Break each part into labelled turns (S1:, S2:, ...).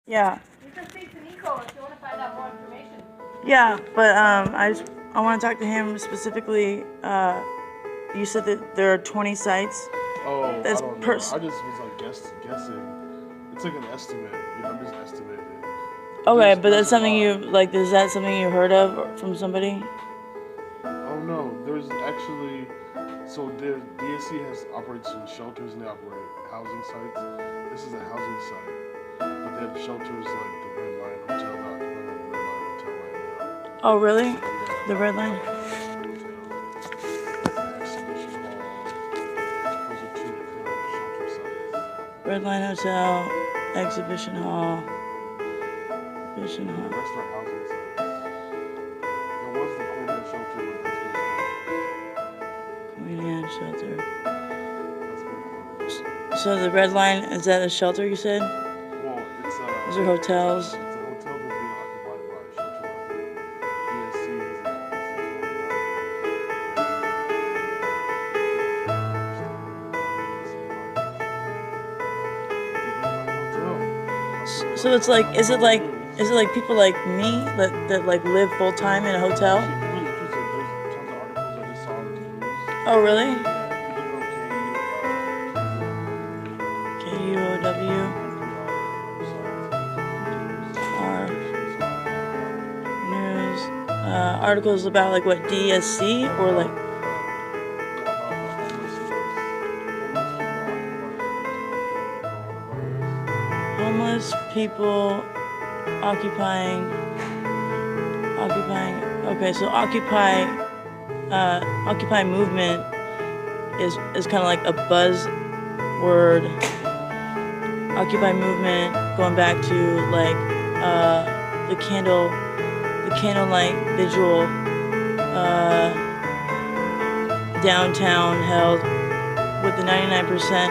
S1: Yeah.
S2: You can speak to Nico if you want to find out more information.
S1: Yeah, but I want to talk to him specifically. You said that there are 20 sites.
S3: Oh,
S1: That's
S3: I don't know. I just was like guessing. It's like an estimate. I'm just estimating.
S1: Okay, but that's
S3: a
S1: something
S3: lot.
S1: you like. Is that something you heard of from somebody?
S3: Oh no, there's actually. So there, DSC has operates some shelters and they operate housing sites. This is a housing site, but they have shelters like the Red Lion Hotel, the Red Lion Hotel right now.
S1: Oh, really?
S3: Yeah,
S1: The Red Line?
S3: Exhibition hall. Those are two different shelter sites.
S1: Red Line Hotel, Exhibition Hall. Exhibition
S3: The
S1: Hall.
S3: rest are housing sites. There was the Queen shelter, but that's been
S1: Queen Anne Shelter.
S3: That's been closed.
S1: So the Red Line, is that a shelter you said?
S3: Well, it's a.
S1: Those are hotels.
S3: It's a hotel that's being occupied by a shelter. DSC
S1: So it's like, is it like people like me that like live full time in a hotel? Oh, really? KUOW R news articles about like what, DSC or like. Homeless people occupying. Okay, so Occupy movement is kind of like a buzzword. Occupy movement, going back to like the candlelight vigil downtown held with the 99%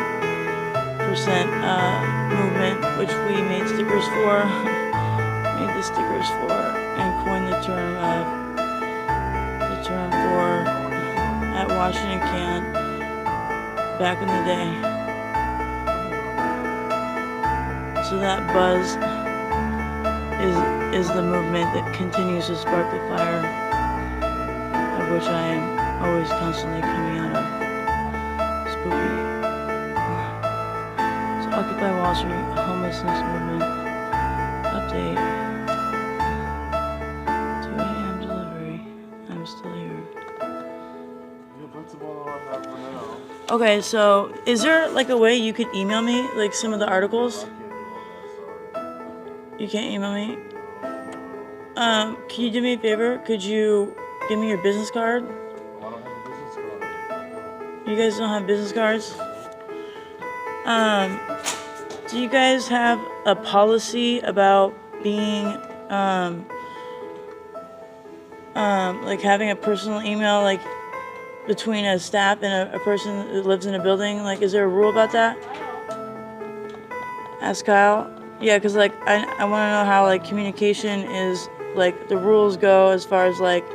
S1: movement, which we made stickers for, and coined the term for at Washington Can back in the day. So that buzz is the movement that continues to spark the fire, of which I am always constantly coming out of. Spooky. Occupy Wall Street, homelessness movement, update, 2 a.m. delivery, I'm still here.
S3: Yeah, that's about all I have for now.
S1: Okay, so is there like a way you could email me like some of the articles?
S3: I can't do all that, sorry.
S1: You can't email me? Can you do me a favor? Could you give me your business card?
S3: Oh, I don't have a business card.
S1: You guys don't have business cards? Do you guys have a policy about being, like having a personal email, like between a staff and a person that lives in a building? Like, is there a rule about that? Ask Kyle. Yeah, because like I want to know how like communication is, like the rules go as far as like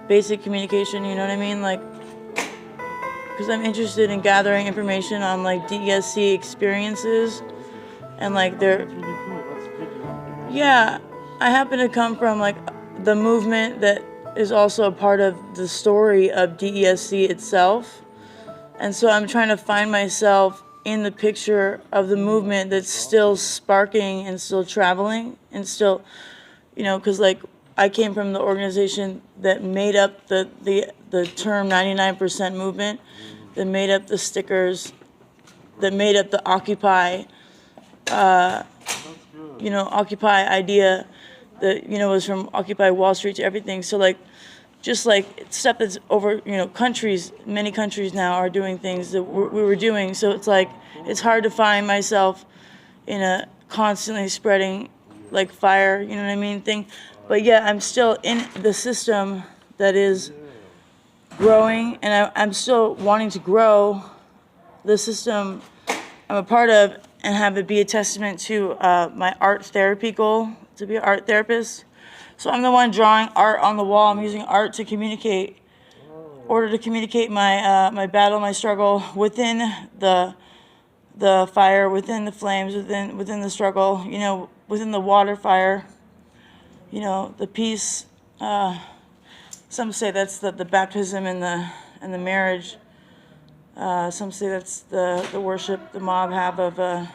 S1: basic communication. You know what I mean? Like, because I'm interested in gathering information on like DSC experiences and like their.
S3: That's really cool. That's good.
S1: Yeah, I happen to come from like the movement that is also a part of the story of DESC itself. And so I'm trying to find myself in the picture of the movement that's still sparking and still traveling and still, you know, because like I came from the organization that made up the term 99% movement, that made up the stickers, that made up the Occupy, you know, Occupy idea that, you know, was from Occupy Wall Street to everything. So like, just like stuff that's over, you know, countries, many countries now are doing things that we were doing. So it's like, it's hard to find myself in a constantly spreading like fire, you know what I mean, thing. But yeah, I'm still in the system that is growing, and I'm still wanting to grow the system I'm a part of and have it be a testament to my art therapy goal, to be an art therapist. So I'm the one drawing art on the wall. I'm using art to communicate, in order to communicate my my battle, my struggle within the fire, within the flames, within the struggle. You know, within the water fire, you know, the peace. Some say that's the baptism and the marriage. Some say that's the worship the mob have of the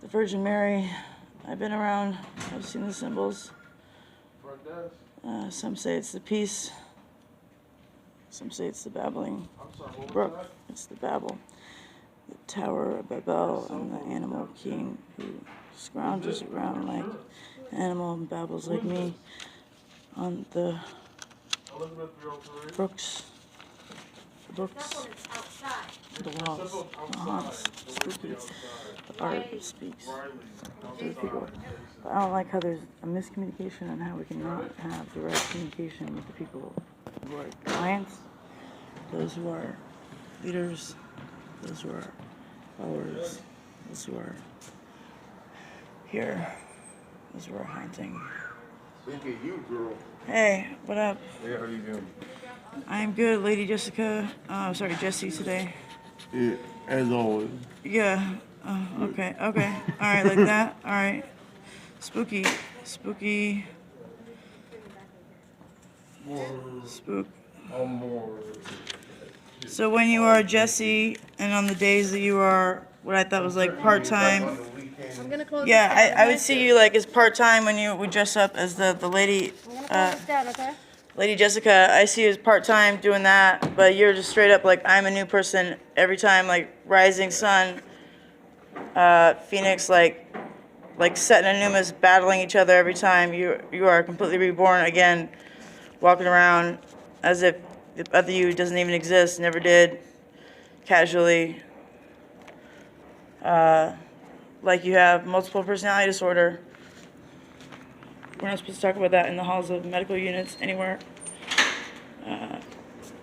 S1: Virgin Mary. I've been around. I've seen the symbols. Some say it's the peace. Some say it's the babbling brook. It's the Babel. The Tower of Babel and the animal king who scrounges around like an animal and babbles like me on the brooks. The books, the walls, the haunts, spooky, the art that speaks to the people. But I don't like how there's a miscommunication on how we cannot have direct communication with the people who are clients, those who are leaders, those who are followers, those who are here, those who are haunting.
S4: Look at you, girl.
S1: Hey, what up?
S4: Yeah, how you doing?
S1: I'm good, Lady Jessica. Sorry, Jessie today.
S3: Yeah, as always.
S1: Yeah. Okay. All right, like that. All right. Spooky. Spook.
S4: More.
S1: So when you are Jessie, and on the days that you are what I thought was like part-time.
S2: I'm gonna close
S1: Yeah,
S2: this down,
S1: I would
S2: okay?
S1: see you like as part-time when you would dress up as the lady.
S2: I'm gonna close this down, okay?
S1: Lady Jessica, I see you as part-time doing that, but you're just straight up like, I'm a new person every time, like Rising Sun, Phoenix, like Set and Anumas battling each other every time. You are completely reborn again, walking around as if the other you doesn't even exist, never did, casually. Like you have multiple personality disorder. We're not supposed to talk about that in the halls of medical units anywhere.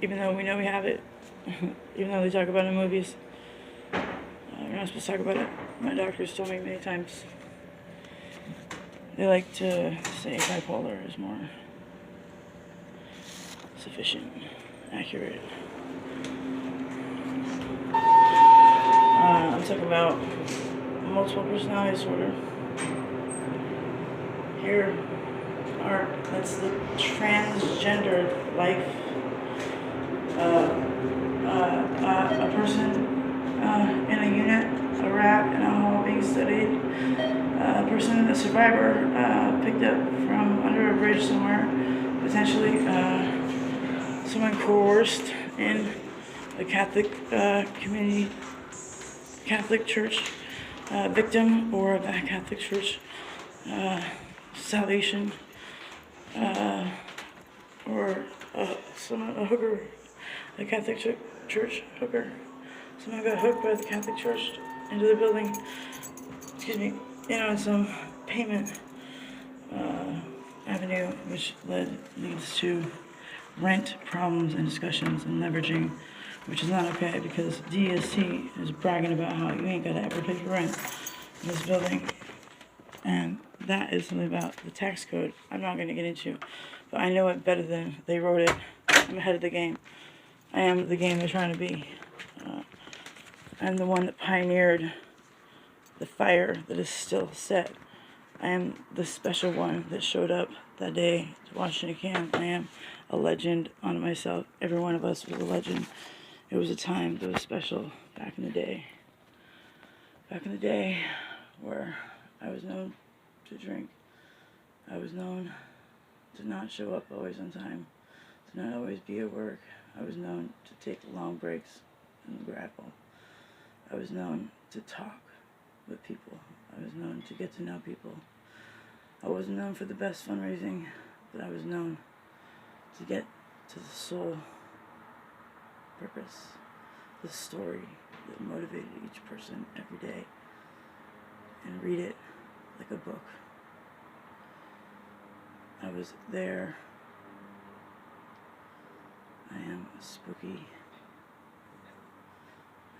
S1: Even though we know we have it. Even though they talk about it in movies. We're not supposed to talk about it. My doctors told me many times. They like to say bipolar is more sufficient, accurate. I'm talking about multiple personality disorder. Here are, that's the transgender life. A person in a unit, a rat in a hall being studied. A person, a survivor, picked up from under a bridge somewhere. Potentially someone coerced in a Catholic community, Catholic church victim, or a Catholic church salvation, or a hooker, a Catholic church hooker. Someone got hooked by the Catholic church into the building. Excuse me. You know, some payment avenue, which leads to rent problems and discussions and leveraging, which is not okay because DSC is bragging about how you ain't gotta ever pay for rent in this building. And that is something about the tax code I'm not gonna get into, but I know it better than they wrote it. I'm ahead of the game. I am the game they're trying to be. I'm the one that pioneered the fire that is still set. I am the special one that showed up that day to Washington camp. I am a legend unto myself. Every one of us was a legend. It was a time that was special back in the day. Back in the day where I was known to drink. I was known to not show up always on time. To not always be at work. I was known to take long breaks and grapple. I was known to talk with people. I was known to get to know people. I wasn't known for the best fundraising, but I was known to get to the soul purpose, the story that motivated each person every day, and read it like a book. I was there. I am spooky.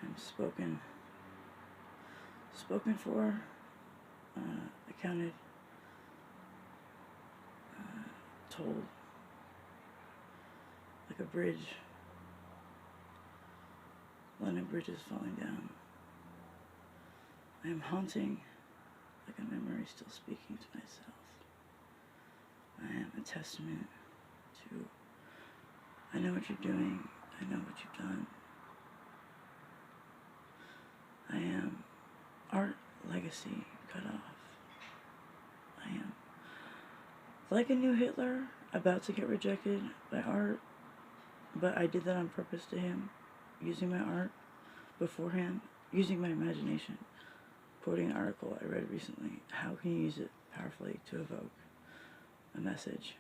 S1: I'm spoken for, accounted, told, like a bridge, London Bridge is falling down. I am haunting like a memory still speaking to myself. I am a testament to, I know what you're doing, I know what you've done. I am art legacy cut off. I am like a new Hitler, about to get rejected by art, but I did that on purpose to him, using my art beforehand, using my imagination, quoting an article I read recently. How can you use it powerfully to evoke a message,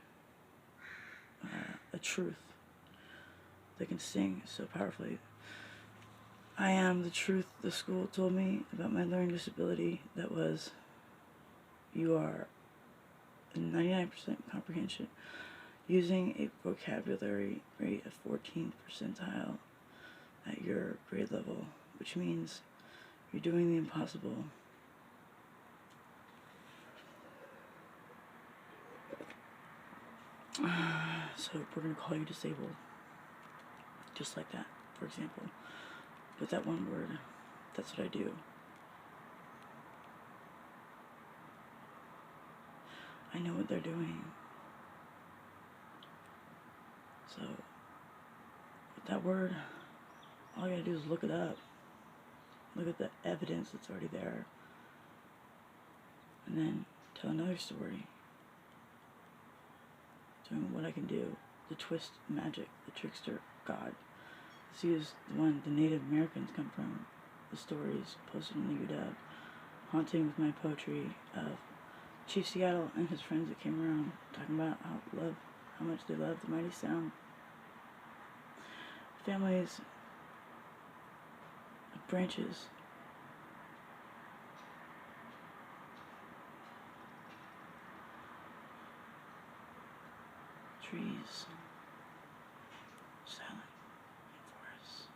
S1: a truth that can sting so powerfully? I am the truth the school told me about my learning disability, that was, you are 99% comprehension, using a vocabulary rate of 14th percentile at your grade level, which means you're doing the impossible. So we're going to call you disabled, just like that, for example. With that one word, that's what I do. I know what they're doing. So, with that word, all you gotta do is look it up. Look at the evidence that's already there. And then tell another story. Doing what I can do. The twist, magic, the trickster, God. This is the one the Native Americans come from. The stories posted in the UW. Haunting with my poetry of Chief Seattle and his friends that came around, talking about how much they love the mighty sound. Families of branches. Trees. Silent forests.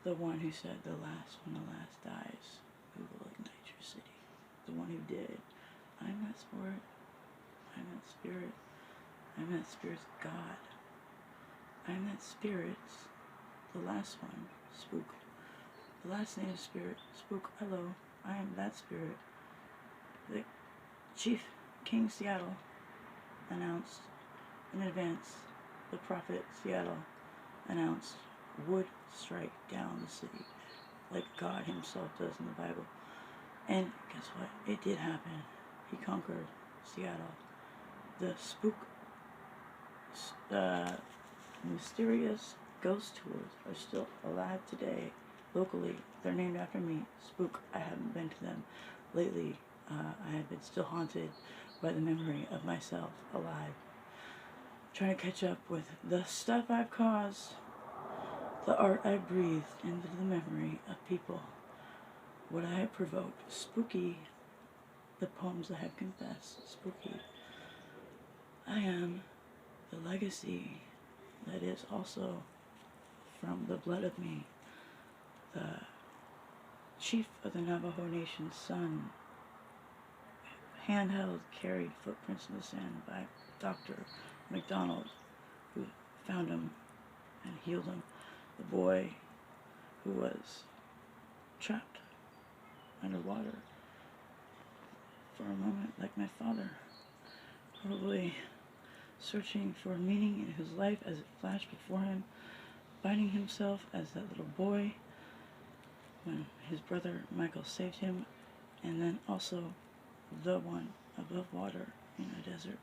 S1: The one who said, when the last dies, we will ignite your city. The one who did. I'm that sport. I'm that spirit. I'm that spirit's God. I'm that spirit's, the last one, Spook. The last native spirit, Spook, hello. I am that spirit. The Chief King Seattle announced in advance, the prophet Seattle announced, would strike down the city like God himself does in the Bible. And guess what? It did happen. He conquered Seattle. The spook, mysterious ghost tours are still alive today. Locally, they're named after me. Spook, I haven't been to them lately. I have been still haunted by the memory of myself alive. Trying to catch up with the stuff I've caused, the art I breathed into the memory of people, what I have provoked. Spooky, the poems I have confessed. Spooky. I am the legacy that is also from the blood of me, the chief of the Navajo Nation's son, handheld, carried footprints in the sand by Dr. McDonald, who found him and healed him. The boy who was trapped underwater for a moment, like my father, probably searching for meaning in his life as it flashed before him, finding himself as that little boy when his brother Michael saved him, and then also the one above water in a desert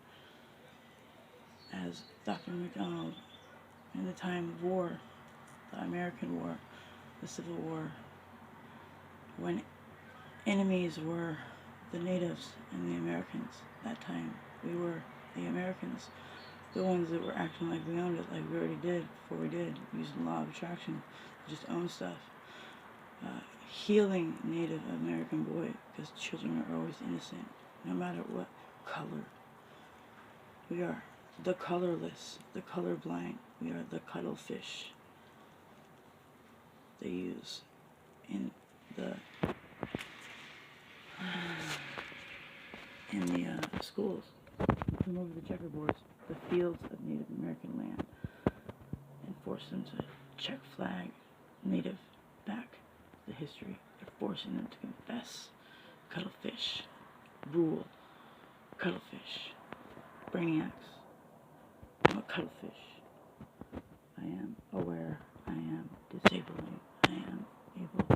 S1: as Dr. McDonald in the time of war, the American War, the Civil War, when enemies were the natives and the Americans. That time we were the Americans, the ones that were acting like we owned it, like we already did before we did, using the law of attraction to just own stuff. Healing Native American boy, because children are always innocent, no matter what color. We are the colorless, the colorblind. We are the cuttlefish they use in the schools. Remove the checkerboards, the fields of Native American land, and force them to check flag Native back the history. They're forcing them to confess. Cuttlefish. Rule. Cuttlefish. Brainiacs. I'm a cuttlefish. I am aware. I am disabling. I am evil.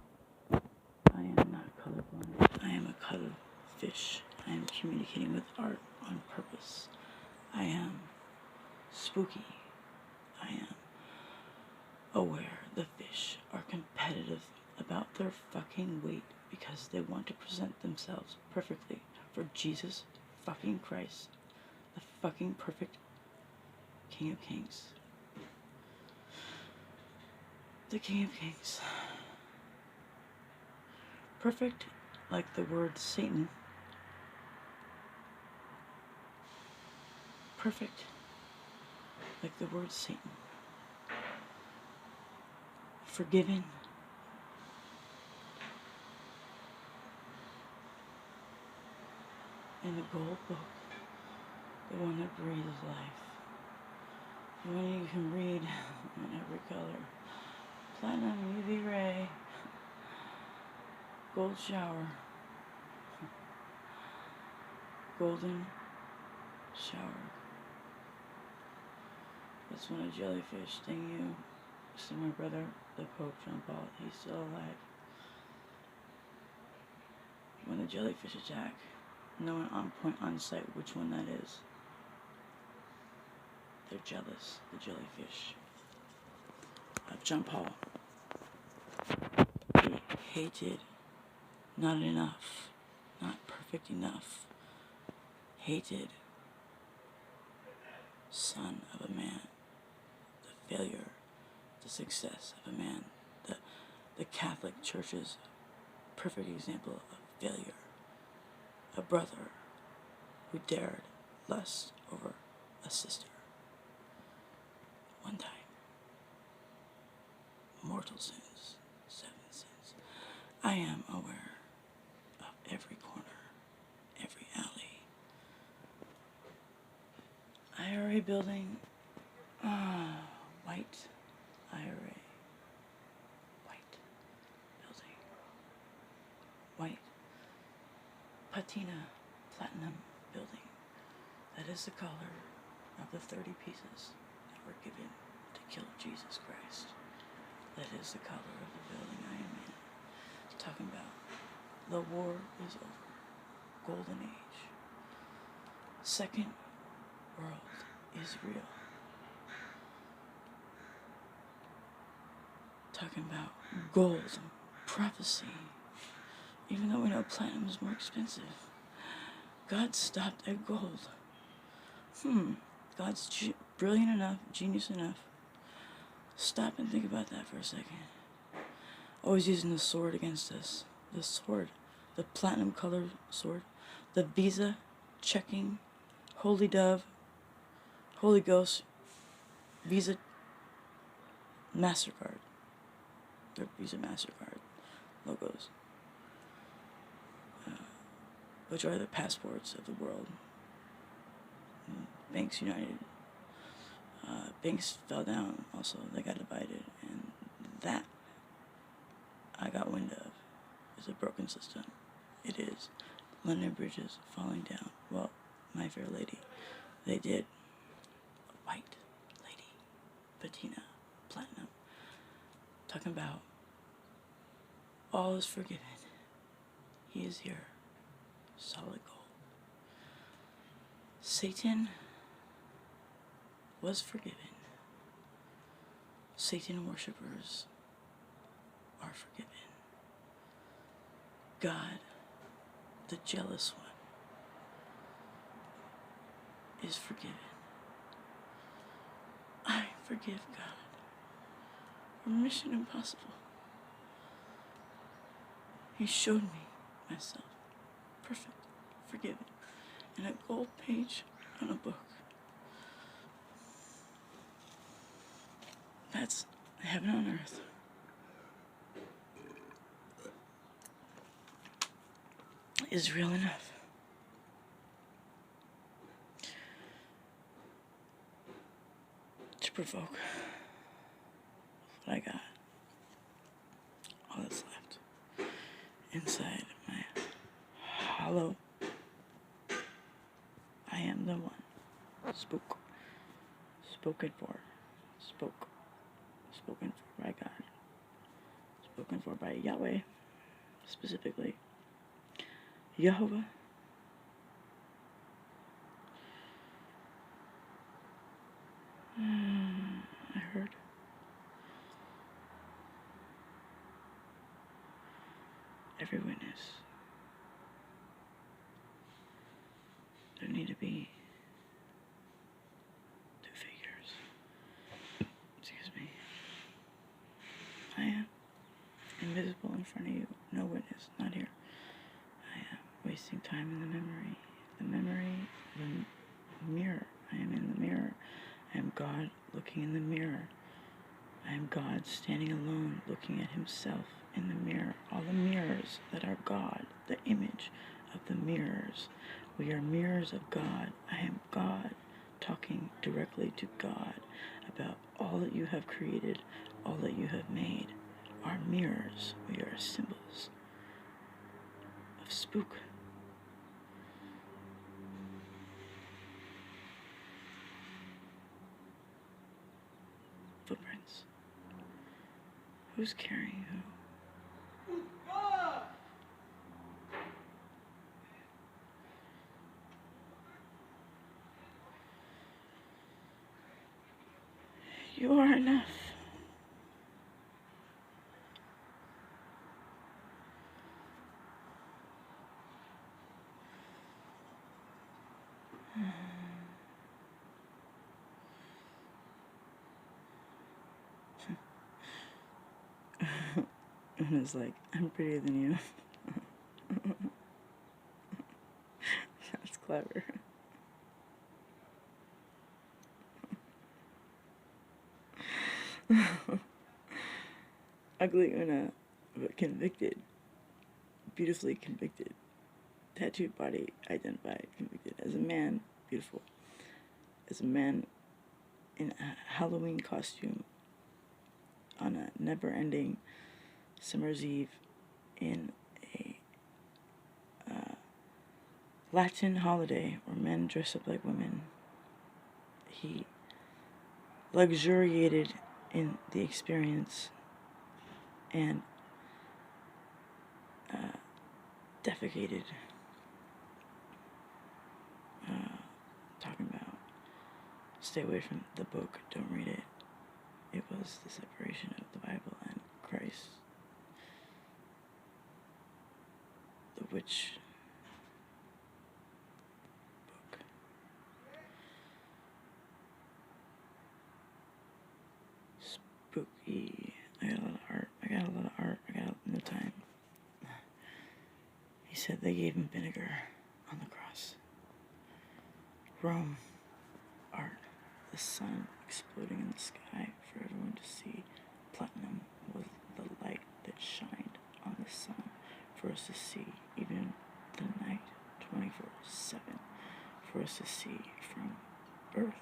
S1: I am not colorblind. I am a cuttlefish. I am communicating with art on purpose. I am spooky. I am aware. The fish are competitive about their fucking weight because they want to present themselves perfectly for Jesus fucking Christ, the fucking perfect King of Kings. The King of Kings. Perfect like the word Satan. Perfect like the word Satan. Forgiven. In the gold book, the one that breathes life, the one you can read in every color. Platinum UV ray, gold shower, golden shower. That's when a jellyfish sting you. So my brother, the Pope John Paul, he's still alive. When the jellyfish attack, no one on point on sight which one that is. They're jealous, the jellyfish of John Paul. He hated, not enough, not perfect enough, hated, son of a man, the failure, the success of a man, the Catholic Church's perfect example of failure, a brother who dared lust over a sister. One time. Mortal sins, 7 sins. I am aware of every corner, every alley. IRA building, white IRA. White building. White patina platinum building. That is the color of the 30 pieces that were given to kill Jesus Christ. That is the color of the building I am in. It's talking about the war is over. Golden age. Second world is real. Talking about gold, prophecy. Even though we know platinum is more expensive. God stopped at gold. God's brilliant enough, genius enough. Stop and think about that for a second. Always using the sword against us. The sword. The platinum colored sword. The Visa checking. Holy Dove. Holy Ghost. Visa. MasterCard. Their Visa MasterCard logos. Which are the passports of the world. Banks United. Banks fell down also. They got divided. And that I got wind of is a broken system. It is. London bridges falling down. Well, My Fair Lady. They did. White lady. Patina. Platinum. Talking about all is forgiven. He is here. Solid gold. Satan was forgiven. Satan worshippers are forgiven. God, the jealous one, is forgiven. I forgive God for Mission Impossible. He showed me myself perfect, forgiven, in a gold page on a book. That's heaven on earth. Is real enough. To provoke what I got. All that's left. inside my hollow. I am the one. Spoken for. Spoken for by God. Spoken for by Yahweh, specifically. Jehovah. I heard. Every witness. There need to be two figures. Excuse me. I am invisible in front of you. No witness, not here. I am wasting time in the memory. The mirror. I am in the mirror. I am God looking in the mirror. I am God standing alone looking at himself in the mirror. All the mirrors that are God, the image of the mirrors. We are mirrors of God. I am God talking directly to God about all that you have created, all that you have made. Our mirrors, we are symbols of spook. Footprints. Who's carrying who? You are enough. And it's like, I'm prettier than you. That's clever. Ugly Una, but convicted. Beautifully convicted. Tattooed body, identified, convicted. As a man, beautiful. As a man in a Halloween costume on a never-ending summer's eve in a Latin holiday where men dress up like women. He luxuriated in the experience and defecated. Talking about stay away from the book, don't read it. It was the separation of the Bible and Christ. The witch book. Spooky. I got a lot of art. I got no time. He said they gave him vinegar on the cross. Rome. Art. The sun exploding in the sky for everyone to see. Platinum was the light that shined on the sun for us to see, even in the night, 24/7, for us to see from Earth,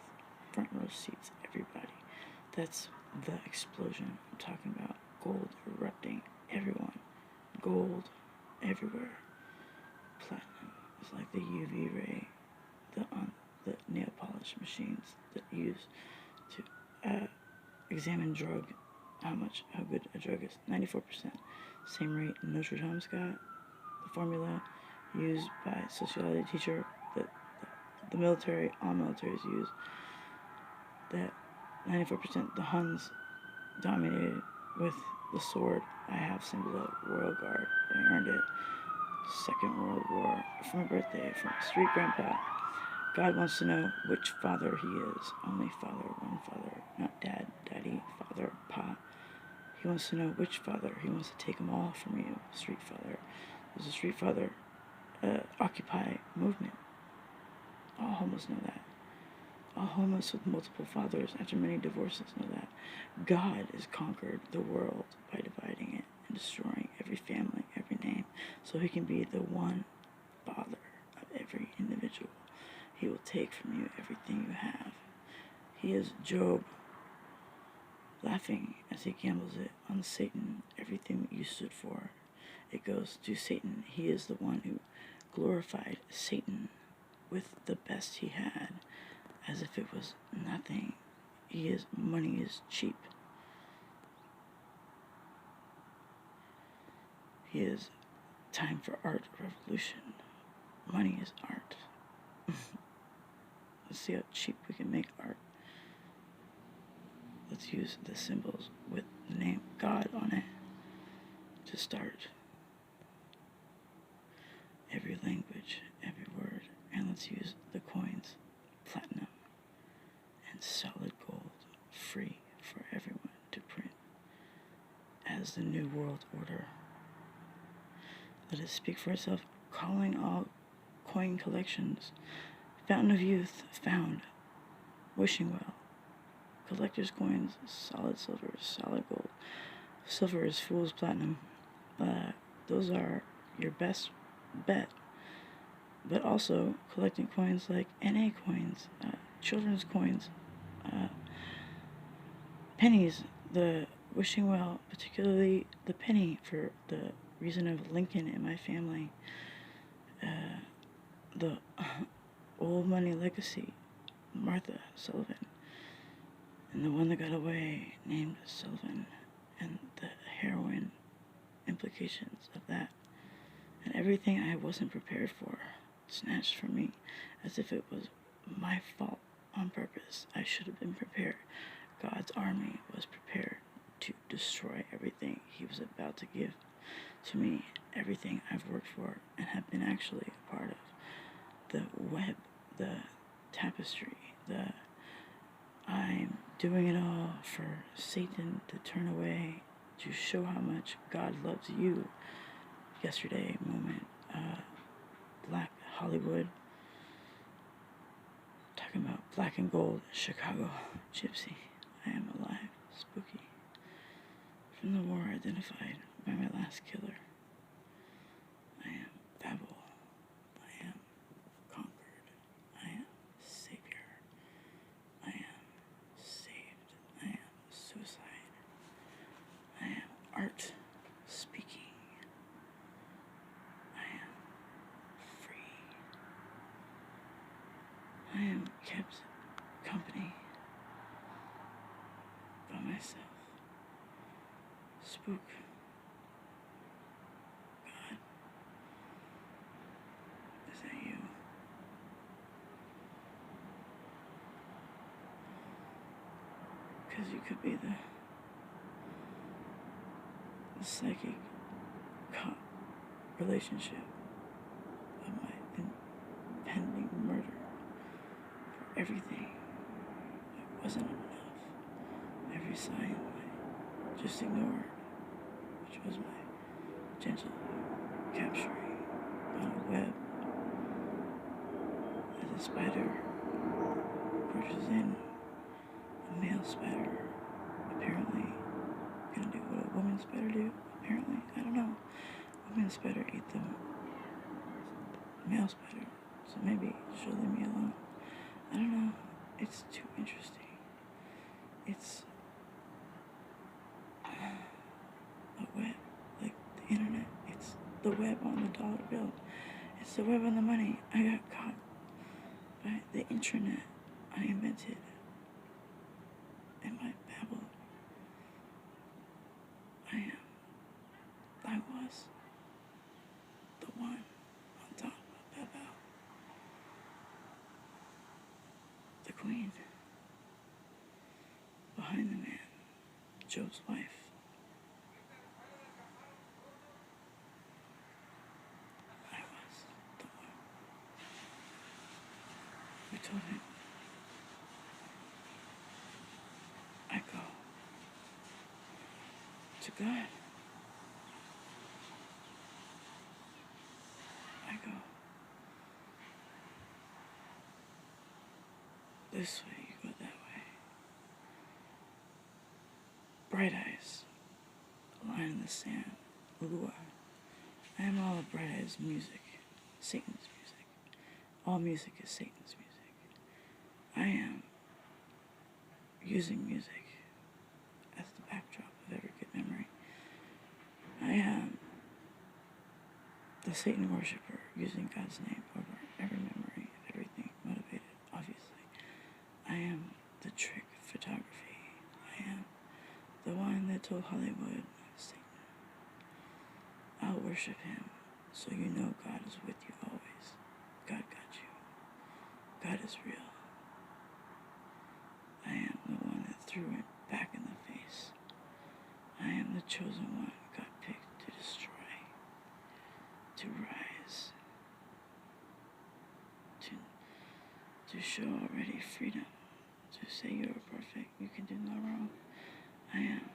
S1: front row seats, everybody. That's the explosion I'm talking about. Gold erupting, everyone. Gold everywhere. Platinum is like the UV ray, the nail polish machines that use to examine drug, how good a drug is. 94%, same rate Notre Dame's got. The formula used by sociology teacher that the military, all militaries use. That 94%, the Huns dominated with the sword. I have symbol of Royal Guard. I earned it. Second World War, for my birthday, from Street Grandpa. God wants to know which father he is. Only father, one father. Not dad, daddy, father, pa. He wants to know which father. He wants to take them all from you. Street father. There's a street father Occupy movement. All homeless know that. All homeless with multiple fathers after many divorces know that. God has conquered the world by dividing it and destroying every family, every name, so he can be the one father of every individual. He will take from you everything you have. He is Job laughing as he gambles it on Satan, everything that you stood for, it goes to Satan. He is the one who glorified Satan with the best he had, as if it was nothing. Money is cheap. He is time for art revolution. Money is art. Let's see how cheap we can make art. Let's use the symbols with the name God on it to start. Every language, every word, and let's use the coins, platinum and solid gold, free for everyone to print as the New World Order. Let it speak for itself, calling all coin collections. Fountain of Youth, found. Wishing Well. Collector's coins, solid silver, solid gold. Silver is fool's platinum. Those are your best bet. But also collecting coins like NA coins, children's coins, pennies, the Wishing Well, particularly the penny for the reason of Lincoln in my family. The old money legacy, Martha Sullivan, and the one that got away named Sullivan, and the heroin implications of that, and everything I wasn't prepared for, snatched from me as if it was my fault on purpose. I should have been prepared. God's army was prepared to destroy everything he was about to give to me, everything I've worked for and have been actually a part of. The web, the tapestry, I'm doing it all for Satan to turn away, to show how much God loves you. Yesterday moment, Black Hollywood, talking about black and gold, Chicago, Gypsy, I am alive, spooky, from the war identified by my last killer. I am Babel, I am conquered, I am savior, I am saved, I am suicide, I am art speaking, I am free, I am kept company by myself. Spook. God. Is that you? Because you could be the psychic cop relationship of my impending murder for everything that wasn't enough. Every sign I just ignored, which was my gentle capturing on a web as a spider pushes in a male spider, apparently gonna do what a woman spider do, apparently, I don't know. Woman spider ate the male spider, so maybe she'll leave me alone. I don't know, it's too interesting. It's a web, like the internet. It's the web on the dollar bill. It's the web on the money. I got caught by the intranet I invented in my babble. I was the one on top of Babel. The queen. Behind the man. Job's wife. I was the one who told him, I go to God. I go this way, you go that way. Bright eyes, a line in the sand, Lua. I am all of Bright Eyes music, Satan's music. All music is Satan's music. I am using music as the backdrop of every good memory. I am the Satan worshiper using God's name over every memory, everything motivated, obviously. I am the trick photography. I am the one that told Hollywood, Satan, I'll worship him so you know God is with you always. God got you. God is real. I am the one that threw it back in the face. I am the chosen one God picked to destroy, to rise, to show already freedom, to say you are perfect, you can do no wrong. I am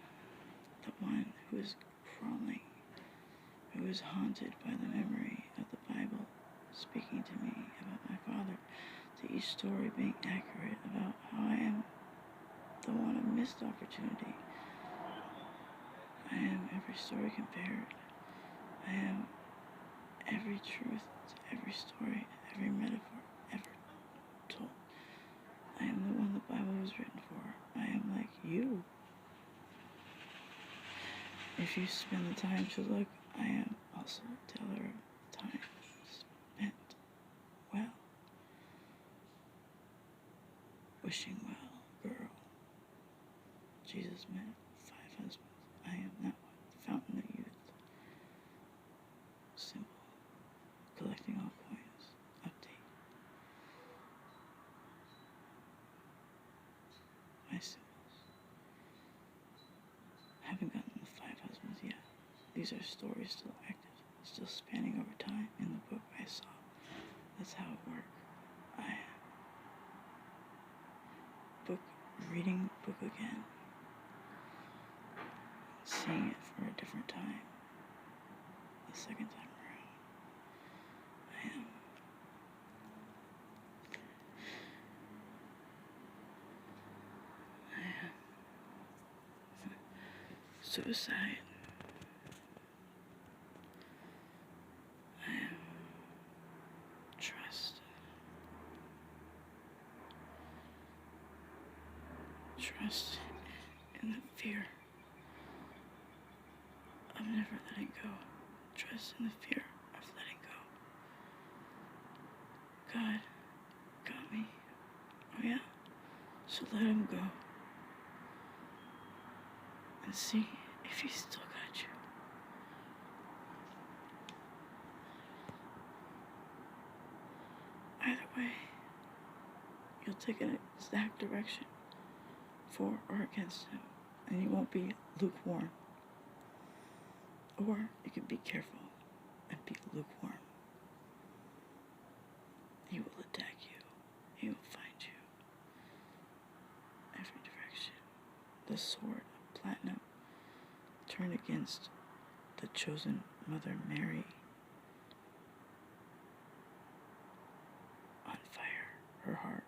S1: the one who is crawling, who is haunted by the memory of the Bible speaking to me about my father, to each story being accurate about how I am the one of missed opportunity. I am every story compared. I am every truth to every story, every metaphor ever told. I am the one the Bible was written for. I am like you. If you spend the time to look, I am also a teller of time spent well. Wishing well, girl. Jesus met 5 husbands. I am that one. Fountain of youth. Symbol. Collecting all coins. Update. My symbols. Haven't gotten the 5 husbands yet. These are stories still active, still spanning over time. In the book I saw. That's how it works. I am. Book. Reading book again. Seeing it for a different time. The second time around. I am. Suicide. I am. Trust. Trust in the fear of never letting go. Trust in the fear of letting go. God got me. Oh yeah? So let him go. And see if he still got you. Either way, you'll take an exact direction for or against him, and you won't be lukewarm. Or you can be careful and be lukewarm. He will attack you. He will find you. Every direction. The sword of platinum turned against the chosen Mother Mary. On fire, her heart